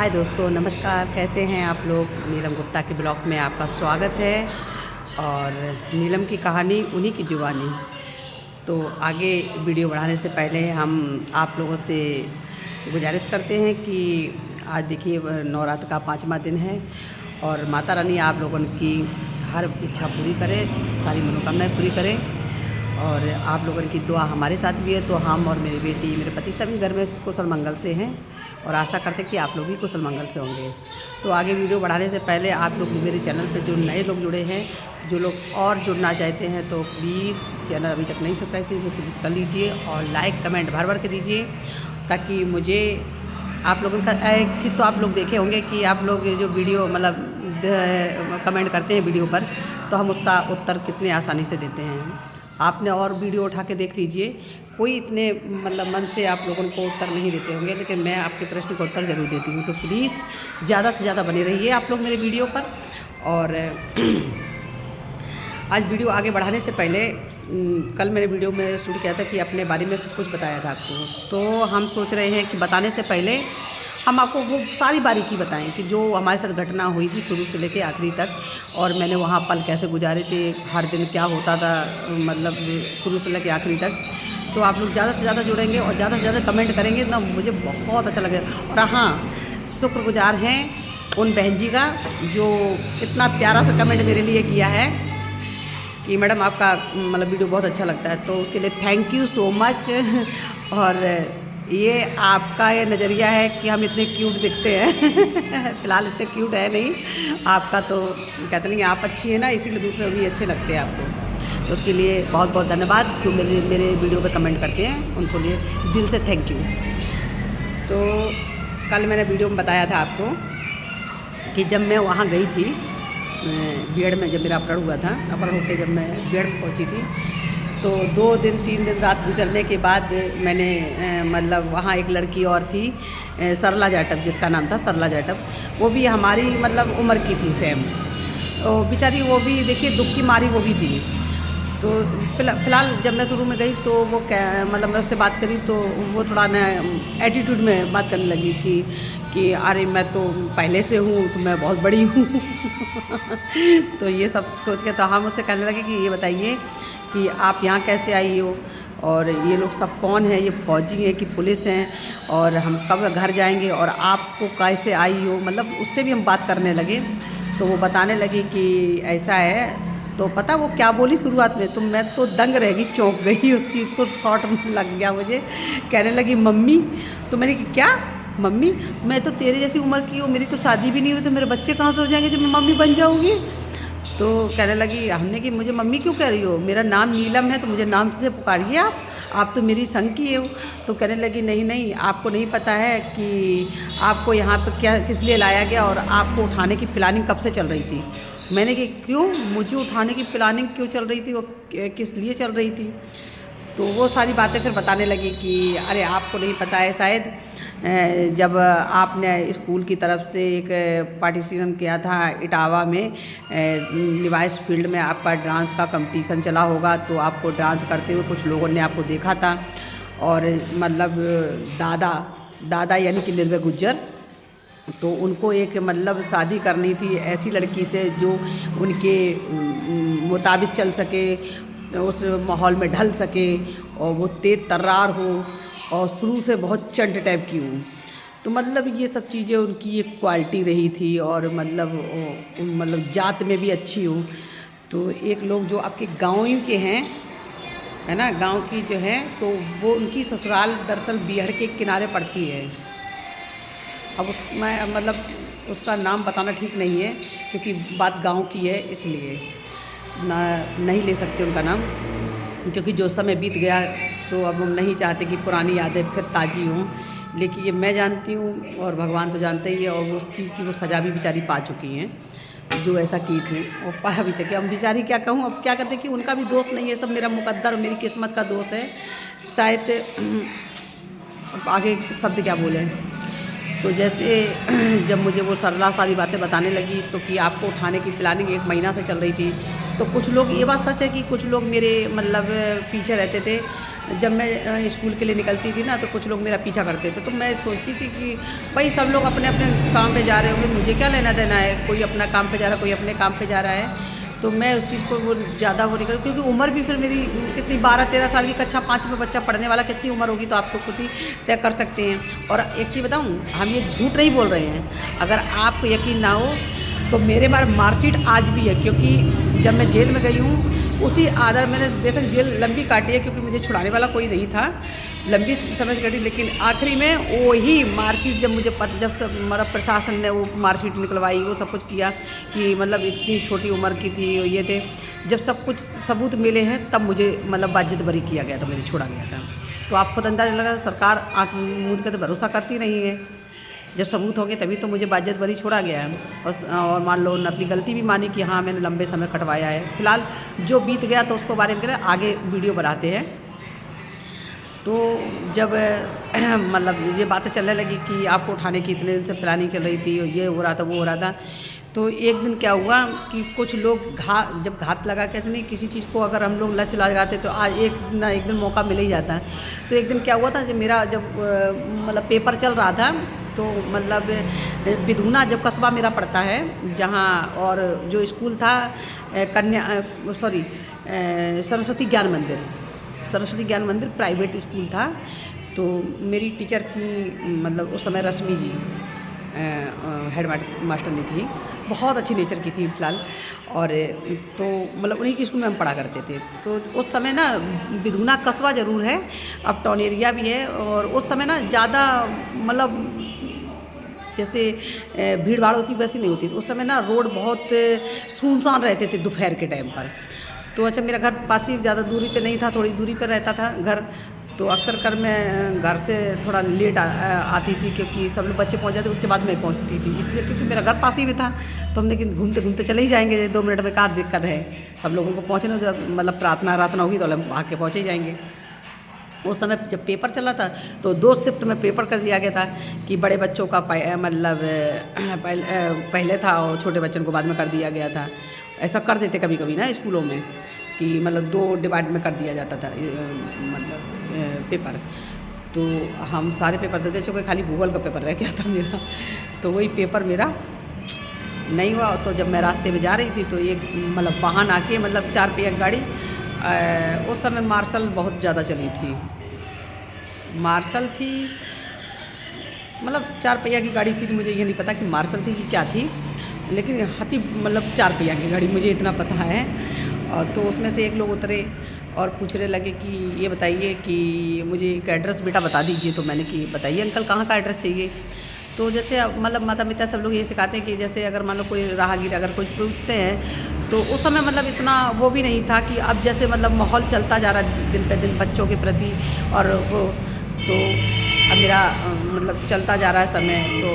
हाय दोस्तों, नमस्कार। कैसे हैं आप लोग। नीलम गुप्ता के ब्लॉग में आपका स्वागत है। और नीलम की कहानी उन्हीं की जुबानी। तो आगे वीडियो बढ़ाने से पहले हम आप लोगों से गुजारिश करते हैं कि आज देखिए नवरात्र का 5वां दिन है और माता रानी आप लोगों की हर इच्छा पूरी करे, सारी मनोकामनाएं पूरी करें। और आप लोगों की दुआ हमारे साथ भी है। तो हम और मेरी बेटी, मेरे पति सभी घर में कुशल मंगल से हैं और आशा करते हैं कि आप लोग भी कुशल मंगल से होंगे। तो आगे वीडियो बढ़ाने से पहले आप लोग मेरे चैनल पे जो नए लोग जुड़े हैं, जो लोग और जुड़ना चाहते हैं, तो प्लीज़ चैनल अभी तक नहीं सब्सक्राइब किए तो प्लीज़ कर लीजिए और लाइक कमेंट भर भर के दीजिए, ताकि मुझे आप लोगों का एक चीज़ तो आप लोग देखे होंगे कि आप लोग जो वीडियो मतलब कमेंट करते हैं वीडियो पर, तो हम उसका उत्तर कितने आसानी से देते हैं। आपने और वीडियो उठा के देख लीजिए, कोई इतने मतलब मन से आप लोगों को उत्तर नहीं देते होंगे, लेकिन मैं आपके प्रश्न का उत्तर ज़रूर देती हूँ। तो प्लीज़ ज़्यादा से ज़्यादा बने रहिए आप लोग मेरे वीडियो पर। और आज वीडियो आगे बढ़ाने से पहले कल मैंने वीडियो में शूट किया था कि अपने बारे में सब कुछ बताया था आपको। तो हम सोच रहे हैं कि बताने से पहले हम आपको वो सारी बारीकी बताएं कि जो हमारे साथ घटना हुई थी शुरू से लेके आखिरी तक, और मैंने वहाँ पल कैसे गुजारे थे, हर दिन क्या होता था, मतलब शुरू से लेके आखिरी तक। तो आप लोग ज़्यादा से ज़्यादा जुड़ेंगे और ज़्यादा से ज़्यादा कमेंट करेंगे ना, मुझे बहुत अच्छा लगेगा। और हाँ, शुक्रगुजार हैं उन बहन जी का जो इतना प्यारा सा कमेंट मेरे लिए किया है कि मैडम आपका मतलब वीडियो बहुत अच्छा लगता है। तो उसके लिए थैंक यू सो मच। और ये आपका ये नज़रिया है कि हम इतने क्यूट दिखते हैं। फ़िलहाल इतने क्यूट है नहीं, आपका तो कहते नहीं आप अच्छी है ना, इसीलिए दूसरे भी अच्छे लगते हैं आपको। तो उसके लिए बहुत बहुत धन्यवाद जो मेरे वीडियो पे कमेंट करते हैं, उनको लिए दिल से थैंक यू। तो कल मैंने वीडियो में बताया था आपको कि जब मैं वहाँ गई थी बीएड में, जब मेरा अपहरण हुआ था, अपहरण होकर जब मैं बीएड में पहुँची थी, तो 2 दिन 3 दिन रात गुजरने के बाद मैंने मतलब वहाँ एक लड़की और थी, सरला जाटव, जिसका नाम था सरला जाटव। वो भी हमारी मतलब उम्र की थी सेम। तो बेचारी वो भी देखिए दुख की मारी वो भी थी। तो फ़िलहाल जब मैं शुरू में गई तो वो मतलब मैं उससे बात करी तो वो थोड़ा ना एटीट्यूड में बात करने लगी कि अरे मैं तो पहले से हूँ, तो मैं बहुत बड़ी हूँ। तो ये सब सोच के तो हम उससे कहने लगे कि ये बताइए कि आप यहाँ कैसे आई हो, और ये लोग सब कौन है, ये फौजी हैं कि पुलिस हैं, और हम कब घर जाएंगे, और आपको कैसे आई हो, मतलब उससे भी हम बात करने लगे। तो वो बताने लगी कि ऐसा है। तो पता वो क्या बोली शुरुआत में, तो मैं तो दंग रह गई, चौंक गई, उस चीज़ को शॉर्ट लग गया मुझे। कहने लगी मम्मी। तो मैंने कि क्या मम्मी, मैं तो तेरे जैसी उम्र की हूँ, मेरी तो शादी भी नहीं हुई, तो मेरे बच्चे कहाँ से हो जाएंगे जब मैं मम्मी बन जाऊँगी। तो कहने लगी हमने कि मुझे मम्मी क्यों कह रही हो, मेरा नाम नीलम है, तो मुझे नाम से पुकारिए आप तो मेरी संग की हो। तो कहने लगी नहीं नहीं, आपको नहीं पता है कि आपको यहाँ पे क्या किस लिए लाया गया, और आपको उठाने की प्लानिंग कब से चल रही थी। मैंने कि क्यों, मुझे उठाने की प्लानिंग क्यों चल रही थी, वो किस लिए चल रही थी। तो वो सारी बातें फिर बताने लगी कि अरे आपको नहीं पता है शायद, जब आपने स्कूल की तरफ से एक पार्टिसिपेशन किया था इटावा में, लिवाइस फील्ड में आपका डांस का कंपटीशन चला होगा, तो आपको डांस करते हुए कुछ लोगों ने आपको देखा था। और मतलब दादा यानी कि निर्भय गुज्जर, तो उनको एक मतलब शादी करनी थी ऐसी लड़की से जो उनके मुताबिक चल सके, उस माहौल में ढल सके, और वो तेज तर्रार हो और शुरू से बहुत चंट टाइप की हूँ। तो मतलब ये सब चीज़ें उनकी एक क्वालिटी रही थी, और मतलब जात में भी अच्छी हूँ। तो एक लोग जो आपके गाँव ही के हैं, है ना, गांव की जो है, तो वो उनकी ससुराल दरअसल बिहड़ के किनारे पड़ती है। अब मैं मतलब उसका नाम बताना ठीक नहीं है, क्योंकि बात गांव की है, इसलिए नहीं ले सकते उनका नाम, क्योंकि जो समय बीत गया तो अब हम नहीं चाहते कि पुरानी यादें फिर ताज़ी हों। लेकिन ये मैं जानती हूँ और भगवान तो जानते ही है, और वो उस चीज़ की वो सज़ा भी बेचारी पा चुकी हैं जो ऐसा की थी, और पा भी चुकी। अब बेचारी क्या कहूँ, अब क्या कहते कि उनका भी दोष नहीं है, सब मेरा मुकद्दर और मेरी किस्मत का दोष है शायद। आगे शब्द क्या बोले। तो जैसे जब मुझे वो सरला सारी बातें बताने लगी, तो कि आपको उठाने की प्लानिंग 1 महीना से चल रही थी। तो कुछ लोग, ये बात सच है कि कुछ लोग मेरे मतलब पीछे रहते थे, जब मैं स्कूल के लिए निकलती थी ना, तो कुछ लोग मेरा पीछा करते थे, तो मैं सोचती थी कि भाई सब लोग अपने अपने काम पे जा रहे होंगे, मुझे क्या लेना देना है, कोई अपना काम पे जा रहा है, कोई अपने काम पे जा रहा है। तो मैं उस चीज़ को वो ज़्यादा वो नहीं करूँ, क्योंकि उम्र भी फिर मेरी कितनी 12-13 साल की, कक्षा 5 में बच्चा पढ़ने वाला कितनी उम्र होगी तो आप तो खुद ही तय कर सकते हैं। और एक चीज़ बताऊँ, हम ये झूठ नहीं बोल रहे हैं, अगर आपको यकीन ना हो तो मेरे पास मार्कशीट आज भी है, क्योंकि जब मैं जेल में गई हूँ उसी आधार, मैंने बेशक जेल लंबी काटी है क्योंकि मुझे छुड़ाने वाला कोई नहीं था, लंबी समय से काटी, लेकिन आखिरी में वही मार्कशीट जब मुझे जब हमारा प्रशासन ने वो मार्कशीट निकलवाई, वो सब कुछ किया कि मतलब इतनी छोटी उम्र की थी ये थे, जब सब कुछ सबूत मिले हैं तब मुझे मतलब बाजिद बरी किया गया था, मुझे छोड़ा गया था। तो आपको तो अंदाजा लगा, सरकार आँख मूंद के तो भरोसा करती नहीं है, जब सबूत होंगे तभी तो मुझे बाजिद बरी छोड़ा गया है। और मान लो अपनी गलती भी मानी कि हाँ मैंने लंबे समय कटवाया है। फ़िलहाल जो बीत गया तो उसको बारे में आगे वीडियो बनाते हैं। तो जब मतलब ये बातें चलने लगी कि आपको उठाने की इतने दिन से प्लानिंग चल रही थी, ये हो रहा था वो हो रहा था, तो एक दिन क्या हुआ कि कुछ लोग जब घात लगा के नहीं, किसी चीज़ को अगर हम लोग लच लगाते तो आज एक दिन मौका मिल ही जाता है। तो एक दिन क्या हुआ था, जब मतलब पेपर चल रहा था, तो मतलब बिधूना जब कस्बा मेरा पड़ता है जहाँ, और जो स्कूल था सरस्वती ज्ञान मंदिर प्राइवेट स्कूल था। तो मेरी टीचर थी मतलब उस समय रश्मि जी, हेड मास्टर नहीं थी, बहुत अच्छी नेचर की थी फ़िलहाल। और तो मतलब उन्हीं की स्कूल में हम पढ़ा करते थे। तो उस समय ना बिधूना कस्बा ज़रूर है, अब टाउन एरिया भी है, और उस समय ना ज़्यादा मतलब जैसे भीड़ भाड़ होती वैसी नहीं होती। उस समय ना रोड बहुत सुनसान रहते थे दोपहर के टाइम पर। तो अच्छा, मेरा घर पास ही, ज़्यादा दूरी पे नहीं था, थोड़ी दूरी पे रहता था घर। तो अक्सर कर मैं घर से थोड़ा लेट आती थी, क्योंकि सब लोग बच्चे पहुंच जाते उसके बाद मैं पहुंचती थी, इसलिए क्योंकि मेरा घर पास ही में था। तो हम लेकिन घूमते घूमते चले ही जाएंगे, 2 मिनट में, कहाँ दिक्कत है, सब लोगों को पहुंचने, जब मतलब प्रार्थना होगी तो हम आके पहुँचे ही जाएंगे। उस समय जब पेपर चला था तो 2 शिफ्ट में पेपर कर दिया गया था कि बड़े बच्चों का मतलब पहले था और छोटे बच्चों को बाद में कर दिया गया था। ऐसा कर देते कभी कभी ना स्कूलों में कि मतलब 2 डिवाइड में कर दिया जाता था मतलब पेपर। तो हम सारे पेपर देते, चूँकि खाली भूगोल का पेपर रह गया था मेरा, तो वही पेपर मेरा नहीं हुआ। तो जब मैं रास्ते में जा रही थी तो एक मतलब वाहन आके, मतलब 4 पहिया गाड़ी, उस समय मार्शल बहुत ज़्यादा चली थी, मार्शल थी, मतलब 4 पहिया की गाड़ी थी। तो मुझे ये नहीं पता कि मार्शल थी कि क्या थी, लेकिन हाथी मतलब 4 पहिया की गाड़ी, मुझे इतना पता है। और तो उसमें से एक लोग उतरे और पूछने लगे कि ये बताइए कि मुझे एक एड्रेस बेटा बता दीजिए। तो मैंने कि बताइए अंकल, कहाँ का एड्रेस चाहिए। तो जैसे मतलब माता पिता सब लोग ये सिखाते हैं कि जैसे अगर मान लो कोई राहगीर अगर कुछ पूछते हैं, तो उस समय मतलब इतना वो भी नहीं था कि अब जैसे मतलब माहौल चलता जा रहा है दिन पे दिन बच्चों के प्रति, और वो तो अब मेरा मतलब चलता जा रहा है समय। तो